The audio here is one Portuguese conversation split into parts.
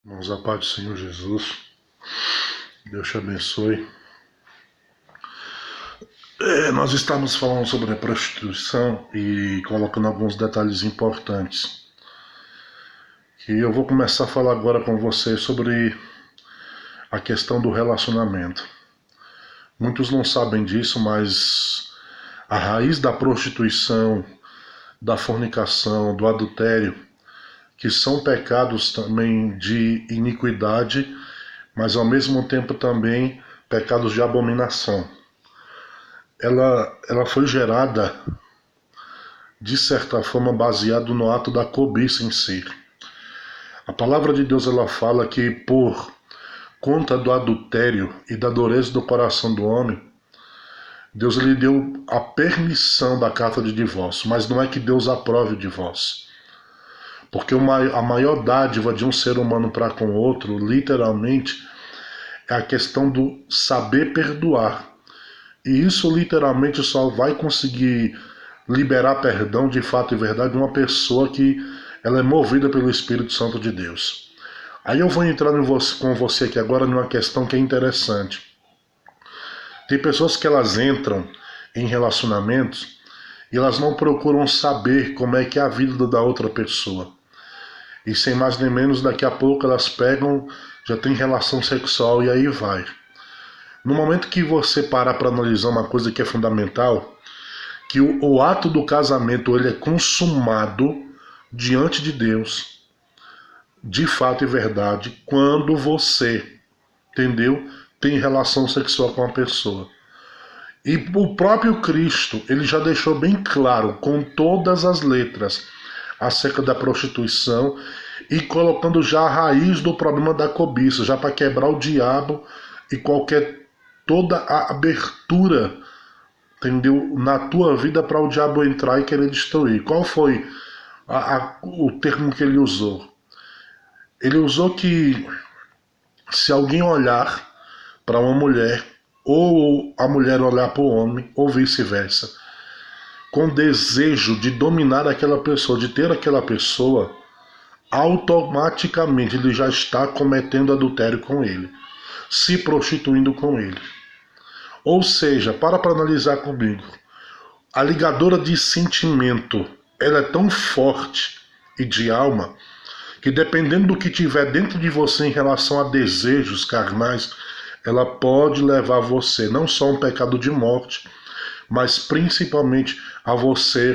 Irmãos, a paz do Senhor Jesus, Deus te abençoe. Nós estamos falando sobre a prostituição e colocando alguns detalhes importantes. E eu vou começar a falar agora com você sobre a questão do relacionamento. Muitos não sabem disso, mas a raiz da prostituição, da fornicação, do adultério, que são pecados também de iniquidade, mas ao mesmo tempo também pecados de abominação. Ela foi gerada, de certa forma, baseado no ato da cobiça em si. A palavra de Deus ela fala que por conta do adultério e da dureza do coração do homem, Deus lhe deu a permissão da carta de divórcio, mas não é que Deus aprove o divórcio. Porque a maior dádiva de um ser humano para com o outro, literalmente, é a questão do saber perdoar. E isso literalmente só vai conseguir liberar perdão de fato e verdade de uma pessoa que ela é movida pelo Espírito Santo de Deus. Aí eu vou entrar com você aqui agora numa questão que é interessante. Tem pessoas que elas entram em relacionamentos e elas não procuram saber como é que é a vida da outra pessoa. E sem mais nem menos, daqui a pouco elas pegam, já tem relação sexual e aí vai. No momento que você parar para analisar uma coisa que é fundamental, que o ato do casamento ele é consumado diante de Deus, de fato e verdade, quando você, entendeu, tem relação sexual com a pessoa. E o próprio Cristo, ele já deixou bem claro, com todas as letras, acerca da prostituição e colocando já a raiz do problema da cobiça, já para quebrar o diabo e toda a abertura, entendeu, na tua vida para o diabo entrar e querer destruir. Qual foi o termo que ele usou? Ele usou que se alguém olhar para uma mulher, ou a mulher olhar para o homem, ou vice-versa, com desejo de dominar aquela pessoa, de ter aquela pessoa, automaticamente ele já está cometendo adultério com ele, se prostituindo com ele. Ou seja, para analisar comigo, a ligadura de sentimento, ela é tão forte e de alma, que dependendo do que tiver dentro de você em relação a desejos carnais, ela pode levar você não só a um pecado de morte, mas principalmente a você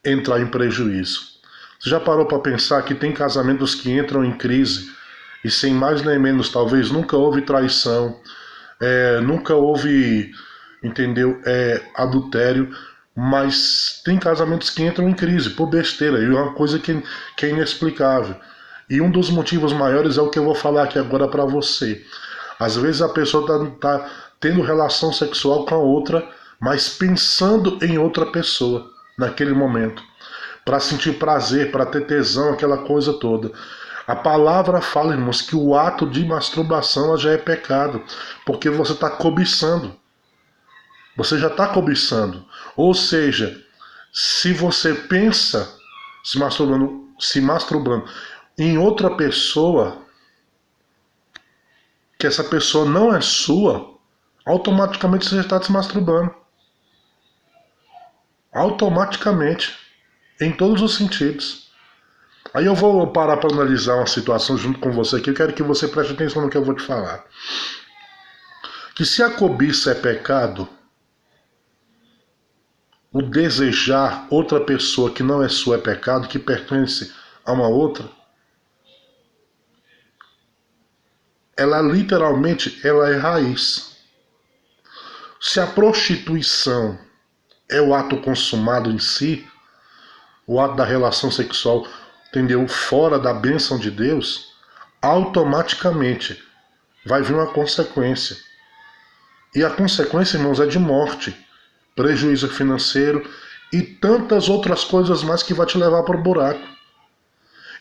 entrar em prejuízo. Você já parou para pensar que tem casamentos que entram em crise e sem mais nem menos, talvez nunca houve traição, nunca houve, entendeu, adultério, mas tem casamentos que entram em crise por besteira, e é uma coisa que é inexplicável. E um dos motivos maiores é o que eu vou falar aqui agora para você. Às vezes a pessoa tá tendo relação sexual com a outra, mas pensando em outra pessoa naquele momento, para sentir prazer, para ter tesão, aquela coisa toda. A palavra fala, irmãos, que o ato de masturbação já é pecado, porque você está cobiçando. Você já está cobiçando. Ou seja, se você pensa se masturbando em outra pessoa, que essa pessoa não é sua, automaticamente você já está se masturbando. Automaticamente. Em todos os sentidos. Aí eu vou parar para analisar uma situação junto com você aqui. Eu quero que você preste atenção no que eu vou te falar. Que se a cobiça é pecado, o desejar outra pessoa que não é sua é pecado, que pertence a uma outra, ela literalmente ela é raiz. Se a prostituição é o ato consumado em si, o ato da relação sexual, entendeu, fora da bênção de Deus, automaticamente vai vir uma consequência. E a consequência, irmãos, é de morte, prejuízo financeiro e tantas outras coisas mais que vai te levar para o buraco.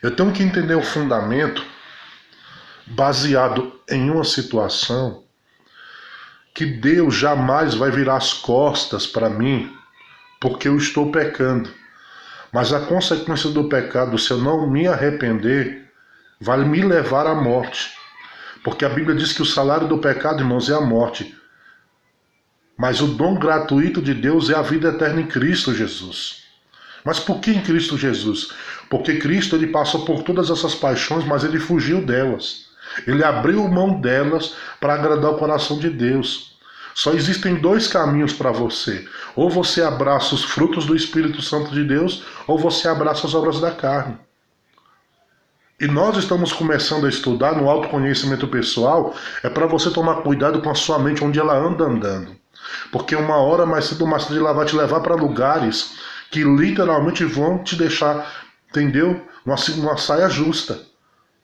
Eu tenho que entender o fundamento baseado em uma situação que Deus jamais vai virar as costas para mim porque eu estou pecando. Mas a consequência do pecado, se eu não me arrepender, vai me levar à morte. Porque a Bíblia diz que o salário do pecado, irmãos, é a morte. Mas o dom gratuito de Deus é a vida eterna em Cristo Jesus. Mas por que em Cristo Jesus? Porque Cristo ele passou por todas essas paixões, mas ele fugiu delas. Ele abriu mão delas para agradar o coração de Deus. Só existem dois caminhos para você. Ou você abraça os frutos do Espírito Santo de Deus, ou você abraça as obras da carne. E nós estamos começando a estudar no autoconhecimento pessoal, é para você tomar cuidado com a sua mente, onde ela anda andando. Porque uma hora mais cedo ou mais tarde ela vai te levar para lugares que literalmente vão te deixar, entendeu? Uma saia justa.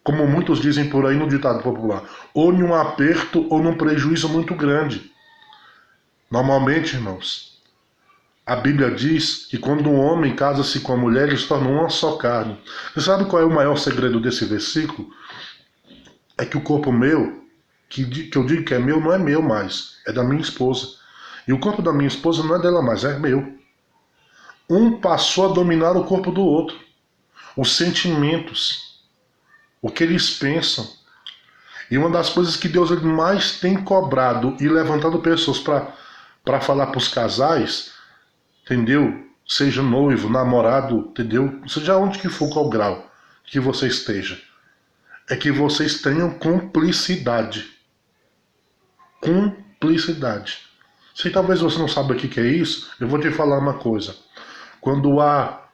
Como muitos dizem por aí no ditado popular. Ou num aperto ou num prejuízo muito grande. Normalmente, irmãos, a Bíblia diz que quando um homem casa-se com a mulher, eles tornam uma só carne. Você sabe qual é o maior segredo desse versículo? É que o corpo meu, que eu digo que é meu, não é meu mais. É da minha esposa. E o corpo da minha esposa não é dela mais, é meu. Um passou a dominar o corpo do outro. Os sentimentos. O que eles pensam. E uma das coisas que Deus mais tem cobrado e levantado pessoas para falar para os casais, entendeu? Seja noivo, namorado, entendeu? Seja onde que for, qual grau que você esteja. É que vocês tenham cumplicidade. Cumplicidade. Se talvez você não saiba o que é isso, eu vou te falar uma coisa. Quando há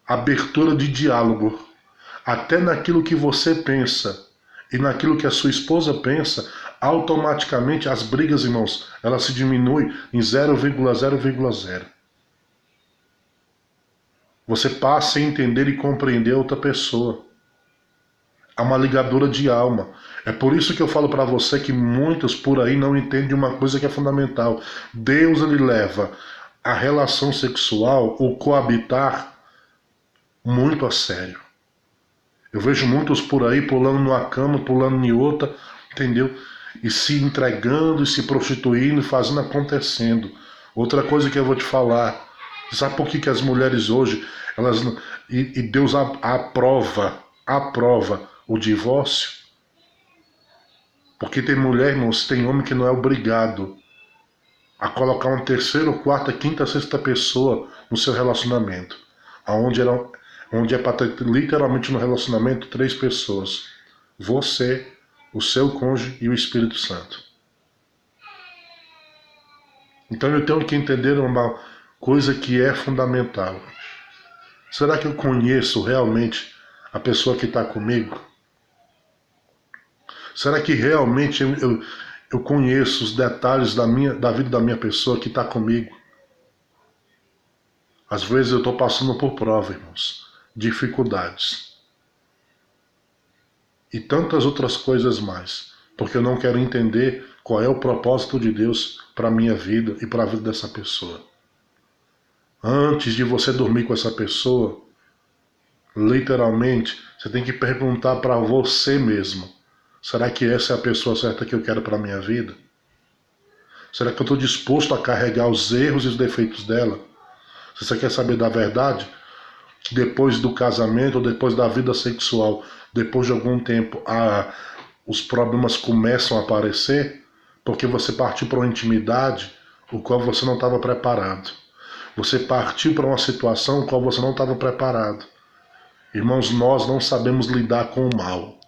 abertura de diálogo, até naquilo que você pensa e naquilo que a sua esposa pensa, automaticamente as brigas, irmãos, elas se diminuem em 0,0,0. Você passa a entender e compreender outra pessoa. É uma ligadura de alma. É por isso que eu falo para você que muitos por aí não entendem uma coisa que é fundamental. Deus ele leva a relação sexual, o coabitar, muito a sério. Eu vejo muitos por aí pulando numa cama, pulando em outra, entendeu? E se entregando, e se prostituindo, e fazendo acontecendo. Outra coisa que eu vou te falar, sabe por que as mulheres hoje, elas e Deus aprova o divórcio? Porque tem mulher, irmãos, tem homem que não é obrigado a colocar uma terceira, quarta, quinta, sexta pessoa no seu relacionamento. Onde é para ter literalmente no relacionamento 3 pessoas. Você, o seu cônjuge e o Espírito Santo. Então eu tenho que entender uma coisa que é fundamental. Será que eu conheço realmente a pessoa que está comigo? Será que realmente eu conheço os detalhes da vida da minha pessoa que está comigo? Às vezes eu estou passando por prova, irmãos, dificuldades e tantas outras coisas mais, porque eu não quero entender qual é o propósito de Deus para a minha vida e para a vida dessa pessoa. Antes de você dormir com essa pessoa, literalmente, você tem que perguntar para você mesmo: será que essa é a pessoa certa que eu quero para a minha vida? Será que eu estou disposto a carregar os erros e os defeitos dela? Se você quer saber da verdade, depois do casamento, ou depois da vida sexual, depois de algum tempo, os problemas começam a aparecer, porque você partiu para uma intimidade o qual você não estava preparado. Você partiu para uma situação o qual você não estava preparado. Irmãos, nós não sabemos lidar com o mal.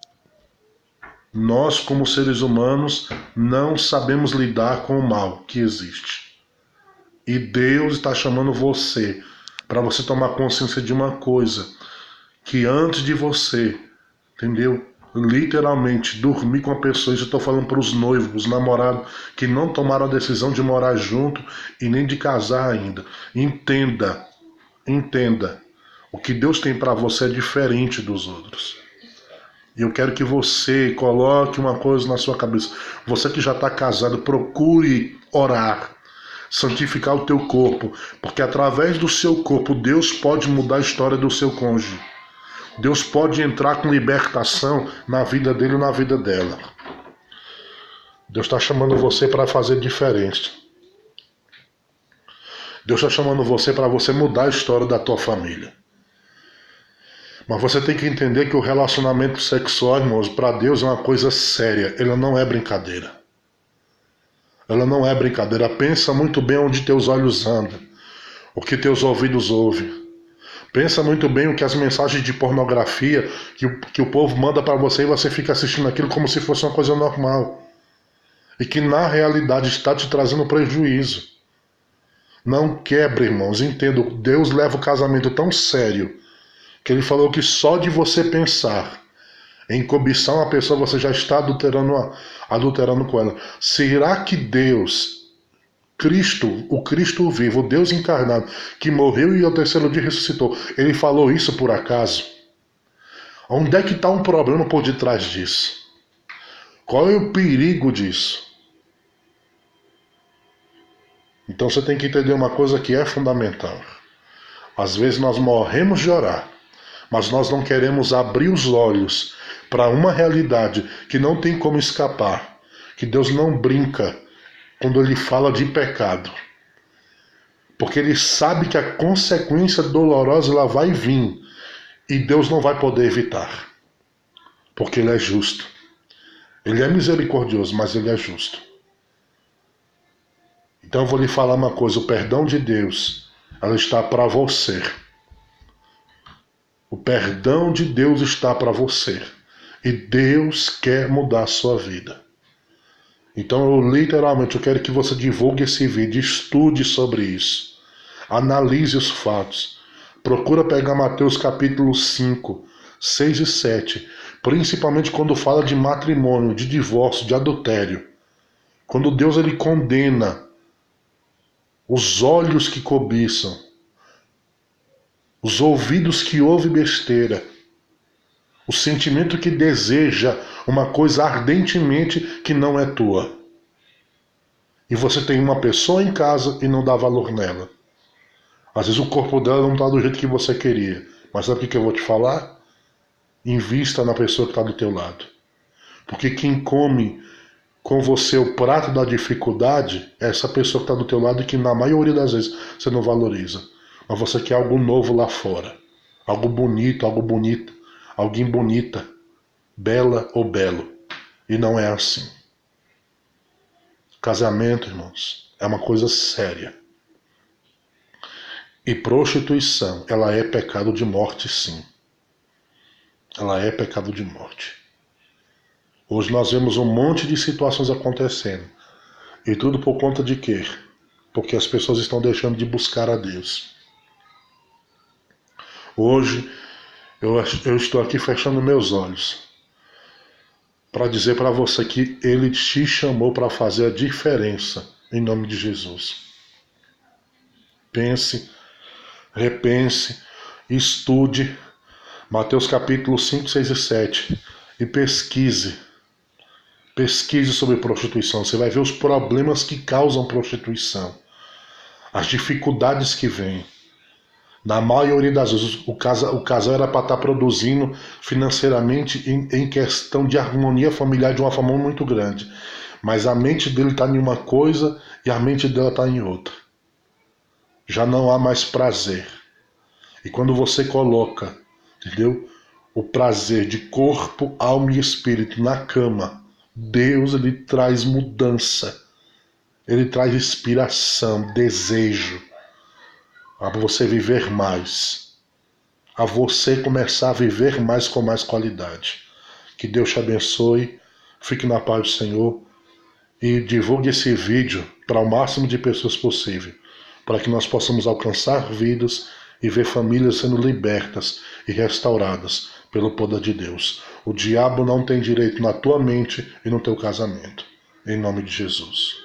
Nós, como seres humanos, não sabemos lidar com o mal que existe. E Deus está chamando você para você tomar consciência de uma coisa, que antes de você, entendeu? Literalmente dormir com a pessoa, isso eu estou falando para os noivos, os namorados que não tomaram a decisão de morar junto e nem de casar ainda. Entenda, o que Deus tem para você é diferente dos outros. E eu quero que você coloque uma coisa na sua cabeça. Você que já está casado, procure orar, santificar o teu corpo, porque através do seu corpo Deus pode mudar a história do seu cônjuge. Deus pode entrar com libertação na vida dele e na vida dela. Deus está chamando você para fazer diferente. Deus está chamando você para você mudar a história da tua família. Mas você tem que entender que o relacionamento sexual, irmãos, para Deus é uma coisa séria. Ele não é brincadeira. Ela não é brincadeira. Pensa muito bem onde teus olhos andam, o que teus ouvidos ouvem. Pensa muito bem o que as mensagens de pornografia que o povo manda para você e você fica assistindo aquilo como se fosse uma coisa normal. E que na realidade está te trazendo prejuízo. Não quebre, irmãos. Entendo. Deus leva o casamento tão sério que ele falou que só de você pensar em cobiçar uma pessoa você já está adulterando com ela. Será que Deus, Cristo, o Cristo vivo, o Deus encarnado, que morreu e ao terceiro dia ressuscitou, ele falou isso por acaso? Onde é que está um problema por detrás disso? Qual é o perigo disso? Então você tem que entender uma coisa que é fundamental. Às vezes nós morremos de orar, mas nós não queremos abrir os olhos para uma realidade que não tem como escapar, que Deus não brinca quando ele fala de pecado. Porque ele sabe que a consequência dolorosa ela vai vir e Deus não vai poder evitar. Porque ele é justo. Ele é misericordioso, mas ele é justo. Então eu vou lhe falar uma coisa, o perdão de Deus, ela está para você. O perdão de Deus está para você. E Deus quer mudar a sua vida. Então eu quero que você divulgue esse vídeo, estude sobre isso. Analise os fatos. Procura pegar Mateus capítulo 5, 6 e 7. Principalmente quando fala de matrimônio, de divórcio, de adultério. Quando Deus ele condena os olhos que cobiçam, os ouvidos que ouvem besteira, o sentimento que deseja uma coisa ardentemente que não é tua. E você tem uma pessoa em casa e não dá valor nela. Às vezes o corpo dela não está do jeito que você queria. Mas sabe o que eu vou te falar? Invista na pessoa que está do teu lado. Porque quem come com você o prato da dificuldade é essa pessoa que está do teu lado e que na maioria das vezes você não valoriza. Mas você quer algo novo lá fora. Algo bonito, algo bonito. Alguém bonita. Bela ou belo. E não é assim. Casamento, irmãos, é uma coisa séria. E prostituição, ela é pecado de morte, sim. Ela é pecado de morte. Hoje nós vemos um monte de situações acontecendo. E tudo por conta de quê? Porque as pessoas estão deixando de buscar a Deus. Hoje eu estou aqui fechando meus olhos para dizer para você que Ele te chamou para fazer a diferença em nome de Jesus. Pense, repense, estude Mateus capítulo 5, 6 e 7 e pesquise. Pesquise sobre prostituição. Você vai ver os problemas que causam prostituição. As dificuldades que vêm. Na maioria das vezes, o casal era para estar produzindo financeiramente em questão de harmonia familiar de uma forma muito grande. Mas a mente dele está em uma coisa e a mente dela está em outra. Já não há mais prazer. E quando você coloca, entendeu? O prazer de corpo, alma e espírito na cama, Deus ele traz mudança. Ele traz inspiração, desejo. A você viver mais, a você começar a viver mais com mais qualidade. Que Deus te abençoe, fique na paz do Senhor e divulgue esse vídeo para o máximo de pessoas possível, para que nós possamos alcançar vidas e ver famílias sendo libertas e restauradas pelo poder de Deus. O diabo não tem direito na tua mente e no teu casamento. Em nome de Jesus.